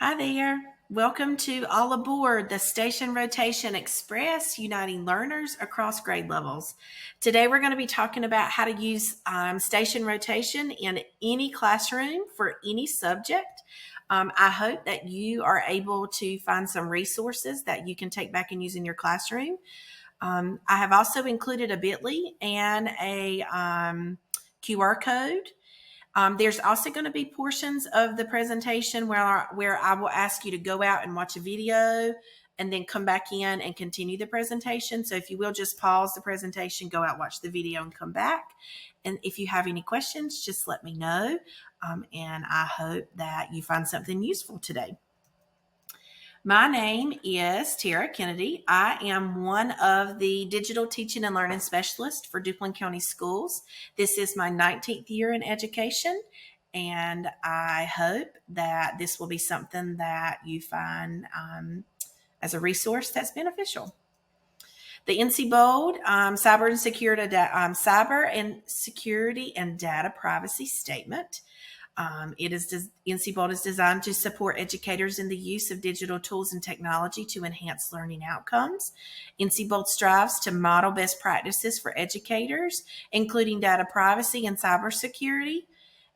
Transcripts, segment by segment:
Hi there. Welcome to All Aboard the Station Rotation Express, uniting learners across grade levels. Today we're going to be talking about how to use station rotation in any classroom for any subject. I hope that you are able to find some resources that you can take back and use in your classroom. I have also included a bit.ly and a QR code. There's also going to be portions of the presentation where I will ask you to go out and watch a video and then come back in and continue the presentation. So if you will just pause the presentation, go out, watch the video and come back. And if you have any questions, just let me know. And I hope that you find something useful today. My name is Tera Kennedy. I am one of the digital teaching and learning specialists for Duplin County Schools. This is my 19th year in education, and I hope that this will be something that you find as a resource that's beneficial. The NCBOLD Cyber and Security and Data Privacy Statement. NCBOLD is designed to support educators in the use of digital tools and technology to enhance learning outcomes. NCBOLD strives to model best practices for educators, including data privacy and cybersecurity.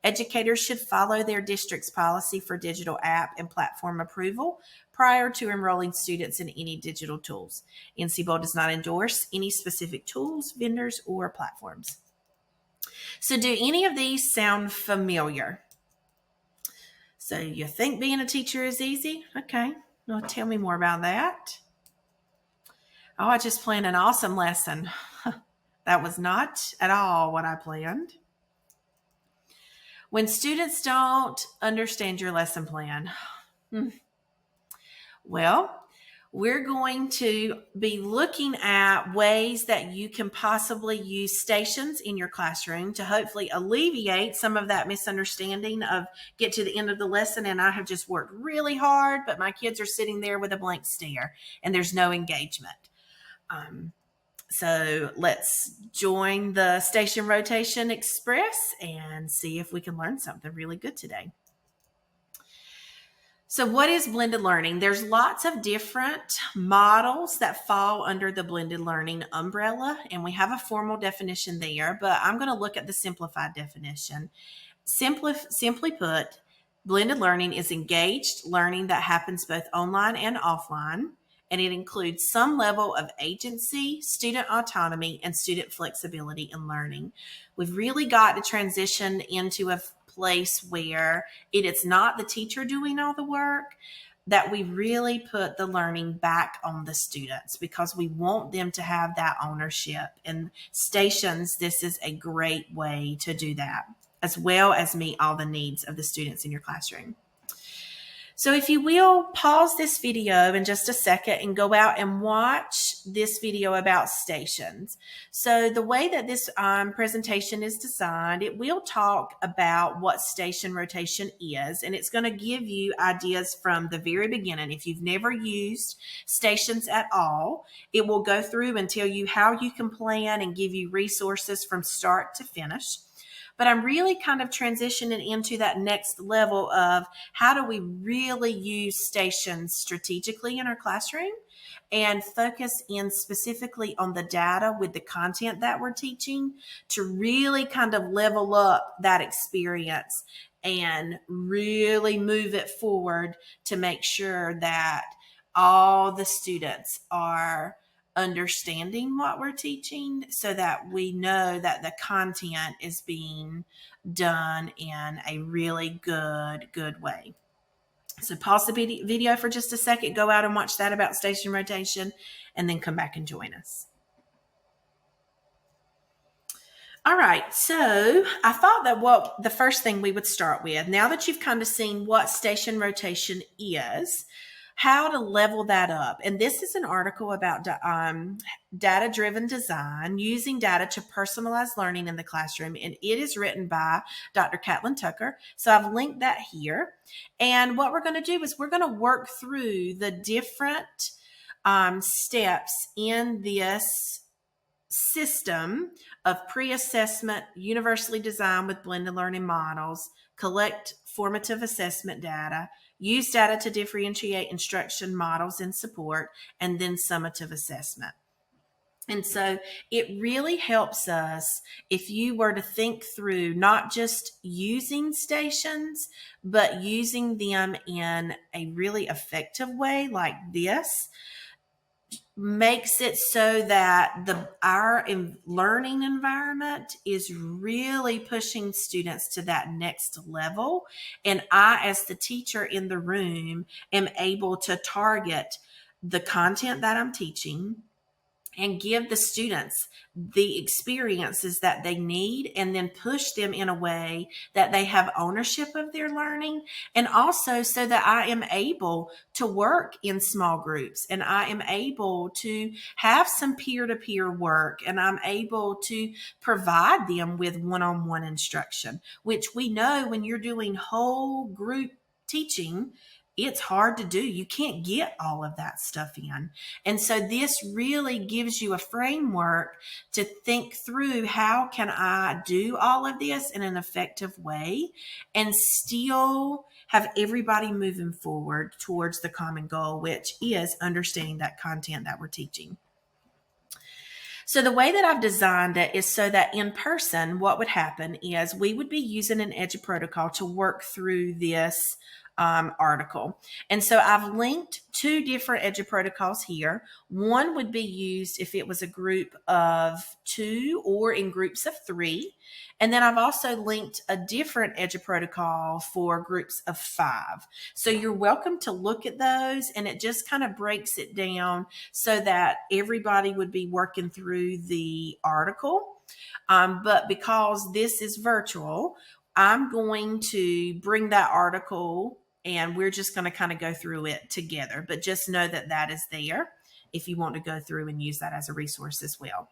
Educators should follow their district's policy for digital app and platform approval prior to enrolling students in any digital tools. NCBOLD does not endorse any specific tools, vendors, or platforms. So do any of these sound familiar? So you think being a teacher is easy? Okay, well, tell me more about that. Oh, I just planned an awesome lesson. That was not at all what I planned. When students don't understand your lesson plan, well, we're going to be looking at ways that you can possibly use stations in your classroom to hopefully alleviate some of that misunderstanding of get to the end of the lesson and I have just worked really hard, but my kids are sitting there with a blank stare and there's no engagement. So let's join the Station Rotation Express and see if we can learn something really good today. So what is blended learning? There's lots of different models that fall under the blended learning umbrella, and we have a formal definition there, but I'm going to look at the simplified definition. Simply put, blended learning is engaged learning that happens both online and offline, and it includes some level of agency, student autonomy, and student flexibility in learning. We've really got to transition into a place where it is not the teacher doing all the work, that we really put the learning back on the students because we want them to have that ownership. And stations, this is a great way to do that, as well as meet all the needs of the students in your classroom. So if you will, pause this video in just a second and go out and watch this video about stations. So the way that this presentation is designed, it will talk about what station rotation is, and it's going to give you ideas from the very beginning. If you've never used stations at all, it will go through and tell you how you can plan and give you resources from start to finish. But I'm really kind of transitioning into that next level of how do we really use stations strategically in our classroom and focus in specifically on the data with the content that we're teaching to really kind of level up that experience and really move it forward to make sure that all the students are understanding what we're teaching so that we know that the content is being done in a really good way. So pause the video for just a second, go out and watch that about station rotation, and then come back and join us. All right, so I thought that the first thing we would start with, now that you've kind of seen what station rotation is, how to level that up. And this is an article about data-driven design, using data to personalize learning in the classroom. And it is written by Dr. Catlin Tucker. So I've linked that here. And what we're going to do is we're going to work through the different steps in this system of pre-assessment, universally designed with blended learning models, collect formative assessment data, use data to differentiate instruction models and support, and then summative assessment. And so it really helps us if you were to think through not just using stations, but using them in a really effective way like this makes it so that our learning environment is really pushing students to that next level. And I, as the teacher in the room, am able to target the content that I'm teaching and give the students the experiences that they need, and then push them in a way that they have ownership of their learning. And also so that I am able to work in small groups, and I am able to have some peer-to-peer work, and I'm able to provide them with one-on-one instruction, which we know when you're doing whole group teaching, it's hard to do. You can't get all of that stuff in. And so this really gives you a framework to think through, how can I do all of this in an effective way and still have everybody moving forward towards the common goal, which is understanding that content that we're teaching. So the way that I've designed it is so that in person, what would happen is we would be using an EduProtocol to work through this article. And so I've linked two different EduProtocols here. One would be used if it was a group of 2 or in groups of 3. And then I've also linked a different EduProtocol for groups of 5. So you're welcome to look at those, and it just kind of breaks it down so that everybody would be working through the article. But because this is virtual, I'm going to bring that article and we're just going to kind of go through it together. But just know that that is there if you want to go through and use that as a resource as well.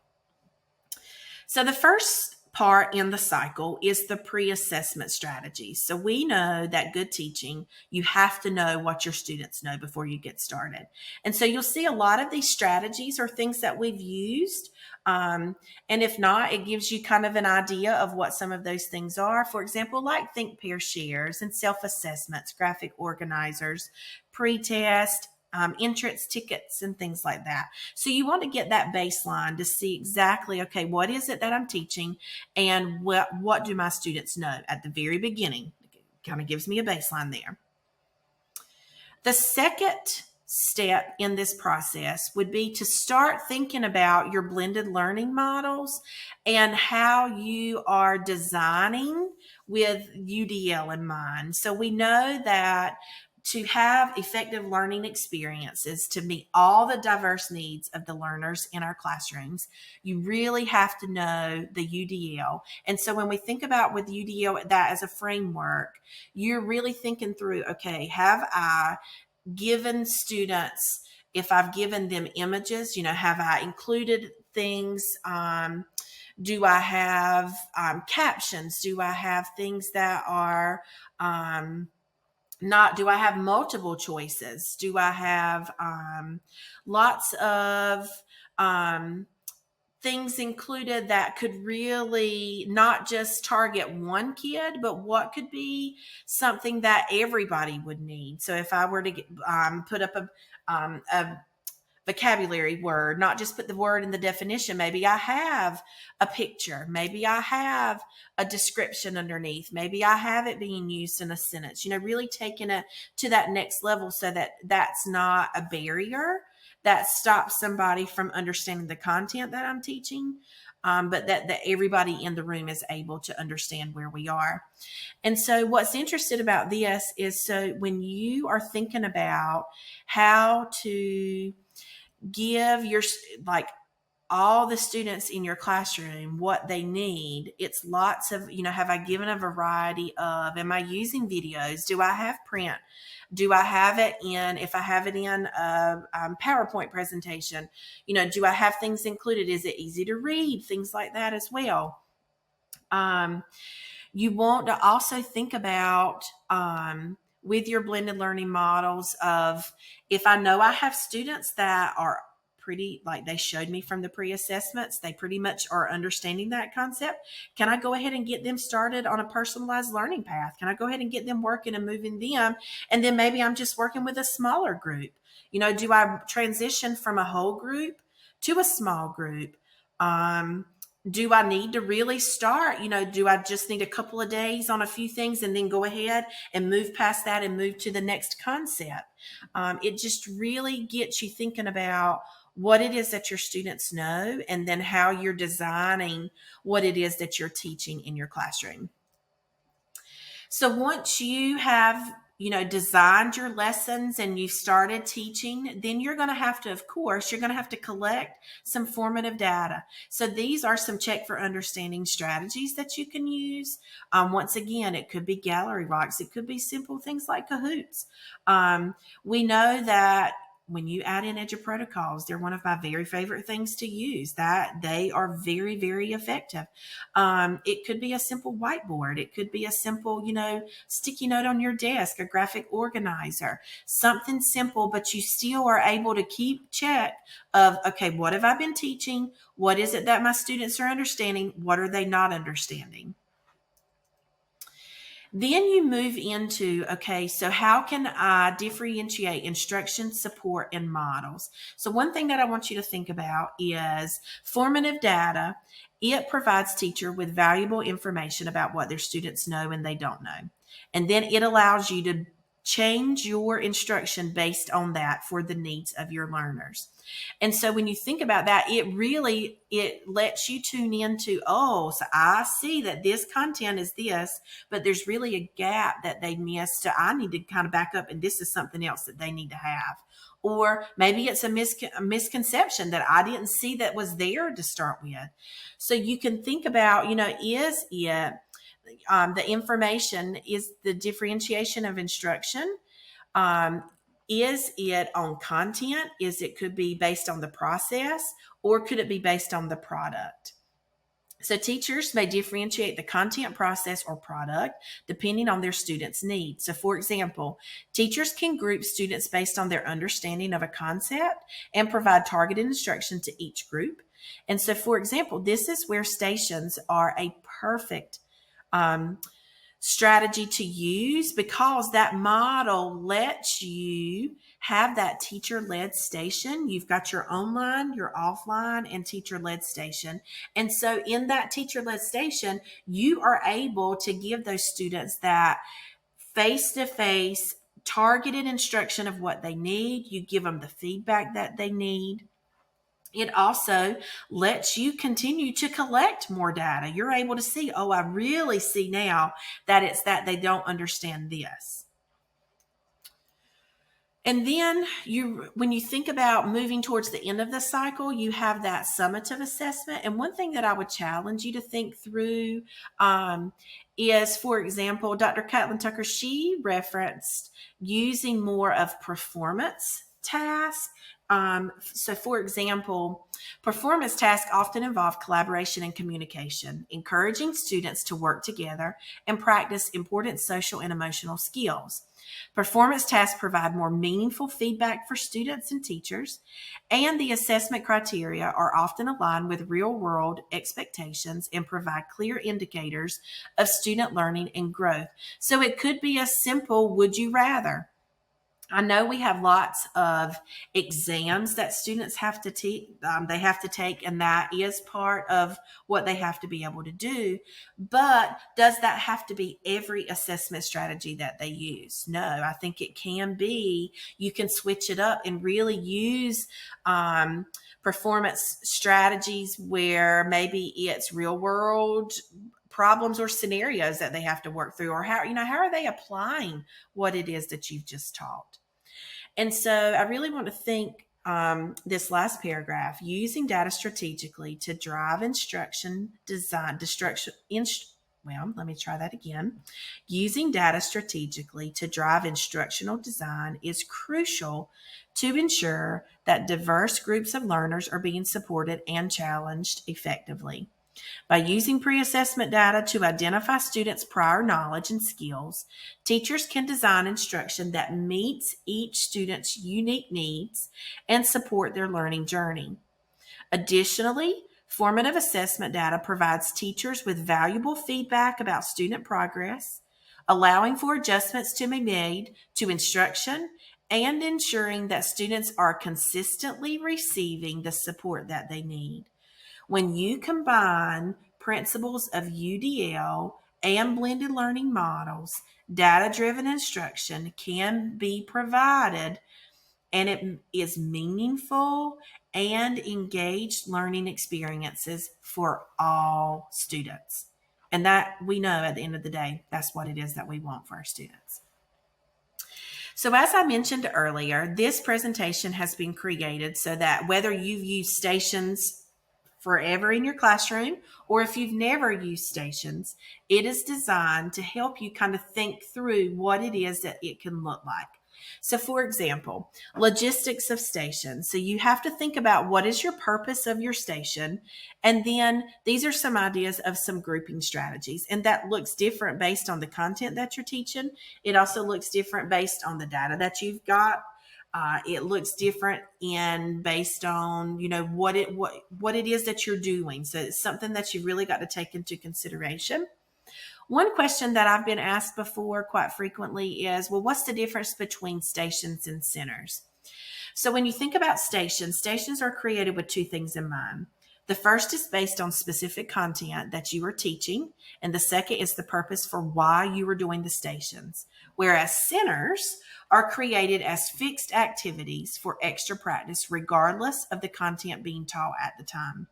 So the first part in the cycle is the pre-assessment strategy. So we know that good teaching, you have to know what your students know before you get started. And so you'll see a lot of these strategies are things that we've used. And if not, it gives you kind of an idea of what some of those things are. For example, like think, pair, shares, and self-assessments, graphic organizers, pre-test, entrance tickets, and things like that. So you want to get that baseline to see exactly, okay, what is it that I'm teaching and what do my students know at the very beginning? It kind of gives me a baseline there. The second step in this process would be to start thinking about your blended learning models and how you are designing with UDL in mind. So we know that to have effective learning experiences, to meet all the diverse needs of the learners in our classrooms, you really have to know the UDL. And so when we think about with UDL, that as a framework, you're really thinking through, okay, have I given students, if I've given them images, have I included things? Do I have captions? Do I have things that are do I have multiple choices? Do I have lots of things included that could really not just target one kid, but what could be something that everybody would need? So if I were to put up a vocabulary word, not just put the word in the definition, maybe I have a picture, maybe I have a description underneath, maybe I have it being used in a sentence, really taking it to that next level so that that's not a barrier that stops somebody from understanding the content that I'm teaching, but that everybody in the room is able to understand where we are. And so what's interesting about this is, so when you are thinking about how to give your, all the students in your classroom what they need, it's lots of, have I given a variety of, am I using videos? Do I have print? Do I have it in, if I have it in a PowerPoint presentation, do I have things included? Is it easy to read? Things like that as well. You want to also think about with your blended learning models of, if I know I have students that are pretty, like they showed me from the pre-assessments, they pretty much are understanding that concept. Can I go ahead and get them started on a personalized learning path? Can I go ahead and get them working and moving them? And then maybe I'm just working with a smaller group. Do I transition from a whole group to a small group? Do I need to really start? Do I just need a couple of days on a few things and then go ahead and move past that and move to the next concept? It just really gets you thinking about what it is that your students know and then how you're designing what it is that you're teaching in your classroom. So once you have designed your lessons and you started teaching, then you're going to have to, of course, you're going to have to collect some formative data. So these are some check for understanding strategies that you can use. Once again, it could be gallery rocks. It could be simple things like Kahoots. We know that when you add in EduProtocols, they're one of my very favorite things to use. That they are very, very effective. It could be a simple whiteboard. It could be a simple, sticky note on your desk, a graphic organizer, something simple, but you still are able to keep check of, okay, what have I been teaching? What is it that my students are understanding? What are they not understanding? Then you move into, okay, so how can I differentiate instruction, support, and models? So one thing that I want you to think about is formative data. It provides teacher with valuable information about what their students know and they don't know. And then it allows you to change your instruction based on that for the needs of your learners. And so when you think about that, it lets you tune into, oh, so I see that this content is this, but there's really a gap that they missed. So I need to kind of back up, and this is something else that they need to have. Or maybe it's a misconception that I didn't see that was there to start with. So you can think about, is it the information, is the differentiation of instruction? Is it on content? Could be based on the process, or could it be based on the product? So teachers may differentiate the content, process, or product depending on their students' needs. So for example, teachers can group students based on their understanding of a concept and provide targeted instruction to each group. And so for example, this is where stations are a perfect strategy to use, because that model lets you have that teacher-led station. You've got your online, your offline, and teacher-led station. And so in that teacher-led station, you are able to give those students that face-to-face targeted instruction of what they need. You give them the feedback that they need. It also lets you continue to collect more data. You're able to see, oh, I really see now that it's that they don't understand this. And then when you think about moving towards the end of the cycle, you have that summative assessment. And one thing that I would challenge you to think through is, for example, Dr. Caitlin Tucker, she referenced using more of performance tasks. So for example, performance tasks often involve collaboration and communication, encouraging students to work together and practice important social and emotional skills. Performance tasks provide more meaningful feedback for students and teachers, and the assessment criteria are often aligned with real-world expectations and provide clear indicators of student learning and growth. So it could be a simple would you rather. I know we have lots of exams that students have to take, and that is part of what they have to be able to do. But does that have to be every assessment strategy that they use? No, I think it can be. You can switch it up and really use performance strategies where maybe it's real world problems or scenarios that they have to work through, or how are they applying what it is that you've just taught. And so I really want to think this last paragraph, using data strategically to drive instruction design, let me try that again. Using data strategically to drive instructional design is crucial to ensure that diverse groups of learners are being supported and challenged effectively. By using pre-assessment data to identify students' prior knowledge and skills, teachers can design instruction that meets each student's unique needs and support their learning journey. Additionally, formative assessment data provides teachers with valuable feedback about student progress, allowing for adjustments to be made to instruction and ensuring that students are consistently receiving the support that they need. When you combine principles of UDL and blended learning models, data-driven instruction can be provided and it is meaningful and engaged learning experiences for all students. And that we know at the end of the day, that's what it is that we want for our students. So as I mentioned earlier, this presentation has been created so that whether you've used stations forever in your classroom, or if you've never used stations, it is designed to help you kind of think through what it is that it can look like. So for example, logistics of stations. So you have to think about what is your purpose of your station. And then these are some ideas of some grouping strategies. And that looks different based on the content that you're teaching. It also looks different based on the data that you've got. It looks different in based on what it is that you're doing. So it's something that you really got to take into consideration. One question that I've been asked before quite frequently is, well, what's the difference between stations and centers? So when you think about stations, stations are created with two things in mind. The first is based on specific content that you are teaching, and the second is the purpose for why you are doing the stations. Whereas centers are created as fixed activities for extra practice, regardless of the content being taught at the time.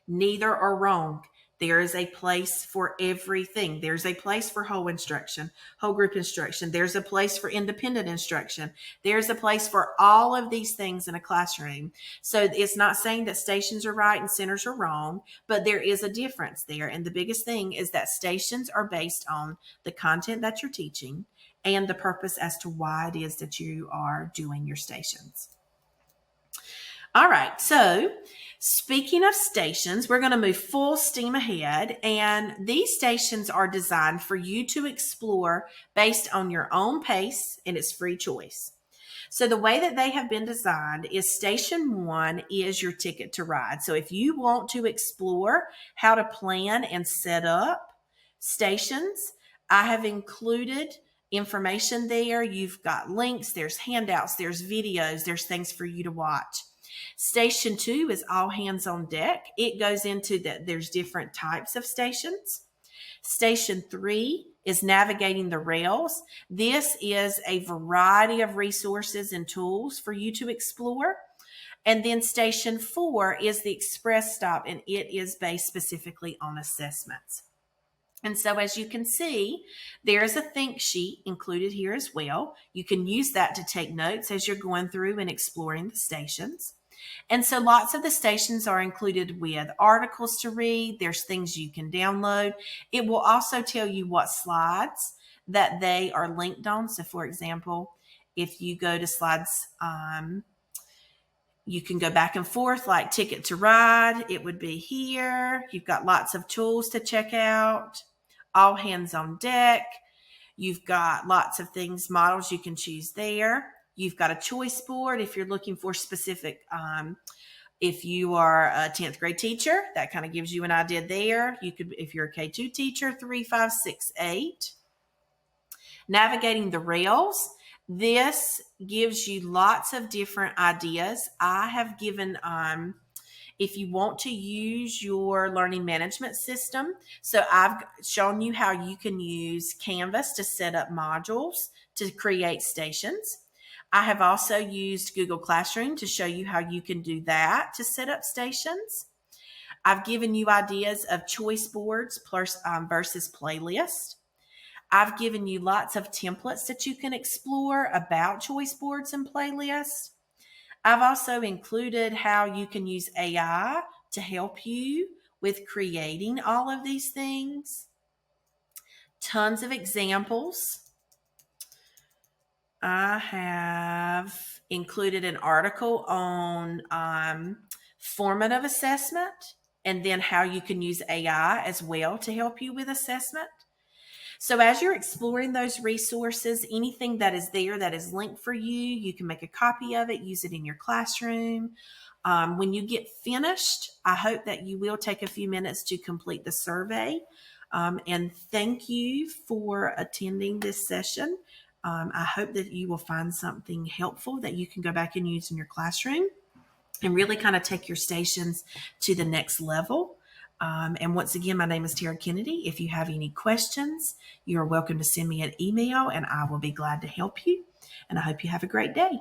Neither are wrong. There is a place for everything. There's a place for whole instruction, whole group instruction. There's a place for independent instruction. There's a place for all of these things in a classroom. So it's not saying that stations are right and centers are wrong, but there is a difference there. And the biggest thing is that stations are based on the content that you're teaching and the purpose as to why it is that you are doing your stations. All right, so speaking of stations, we're going to move full steam ahead, and these stations are designed for you to explore based on your own pace, and it's free choice. So the way that they have been designed is station 1 is your ticket to ride. So if you want to explore how to plan and set up stations, I have included information there. You've got links, there's handouts, there's videos, there's things for you to watch. Station 2 is all hands on deck. It goes into that there's different types of stations. Station 3 is navigating the rails. This is a variety of resources and tools for you to explore. And then station 4 is the express stop, and it is based specifically on assessments. And so as you can see, there is a think sheet included here as well. You can use that to take notes as you're going through and exploring the stations. And so lots of the stations are included with articles to read. There's things you can download. It will also tell you what slides that they are linked on. So for example, if you go to slides, you can go back and forth like ticket to ride. It would be here. You've got lots of tools to check out. All hands on deck. You've got lots of things, models you can choose there. You've got a choice board if you're looking for specific, if you are a 10th grade teacher, that kind of gives you an idea there. You could, if you're a K2 teacher, 3, 5, 6, 8. Navigating the rails. This gives you lots of different ideas. I have given, if you want to use your learning management system, so I've shown you how you can use Canvas to set up modules to create stations. I have also used Google Classroom to show you how you can do that to set up stations. I've given you ideas of choice boards versus playlist. I've given you lots of templates that you can explore about choice boards and playlists. I've also included how you can use AI to help you with creating all of these things. Tons of examples. I have included an article on formative assessment and then how you can use AI as well to help you with assessment. So as you're exploring those resources, anything that is there that is linked for you, you can make a copy of it, use it in your classroom. When you get finished, I hope that you will take a few minutes to complete the survey. And thank you for attending this session. I hope that you will find something helpful that you can go back and use in your classroom and really kind of take your stations to the next level. And once again, my name is Tera Kennedy. If you have any questions, you're welcome to send me an email and I will be glad to help you. And I hope you have a great day.